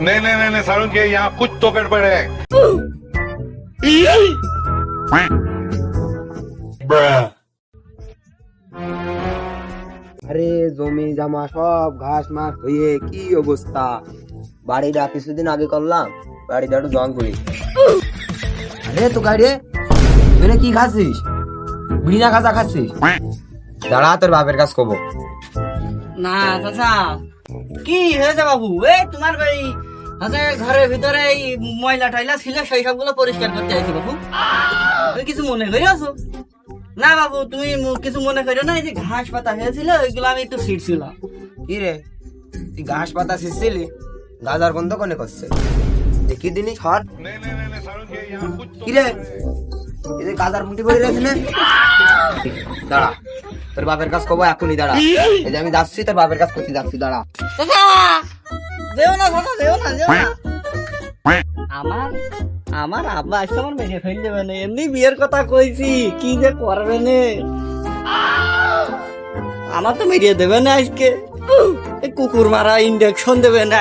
नहीं नहीं नहीं नहीं सारुण के यहाँ कुछ तो गड़बड़ है। আরে জমি জামা সব ঘাস মাস হয়ে কি অবস্থা। বাড়িটা কিছুদিন আগে করলাম, বাড়িটা একটু জং করি। আরে তো গাড়ি তুই কি খাচ্ছিস? বিড়ি না খাজা খাচ্ছিস? দাঁড়া তোর বাপের কাছ কব। না চাচা কি হয়েছে বাবু? এই তোমার ওই ঘরের ভিতরে এই ময়লা টয়লা ছিল সেই সবগুলো পরিষ্কার করতে আইছি বাবু। তুমি কিছু মনে করে আছো? না বাবু তুমি কিছু মনে করো না, এই যে ঘাস পাতা হয়েছিল ওইগুলো আমি একটু ছিঁড়ছিলাম। কি রে তুই ঘাস পাতা ছিঁড়ছিলি? গাজার বন্ধ কোনে করছে দেখি দিনই ছট। नहीं नहीं नहीं नहीं सारुण के यहाँ कुछ तो কি রে এই যে গাজার মুঠি পড়ে রয়েছে না? দাঁড়া তোর বাপের কাছ কব এখনই। দাঁড়া এই যে আমি যাচ্ছি তোর বাপের কাছ করতে যাচ্ছি। দাঁড়া চাচা যেও না চাচা, যেও না, যেও না। আমার আমার আব্বা আজকে আমার মেরে ফেল দেবে না, এমনি বিয়ের কথা কইছি, কি যে করবে না। আমার তো মেরিয়ে দেবে না আজকে, এই কুকুর মারা ইঞ্জেকশন দেবে না।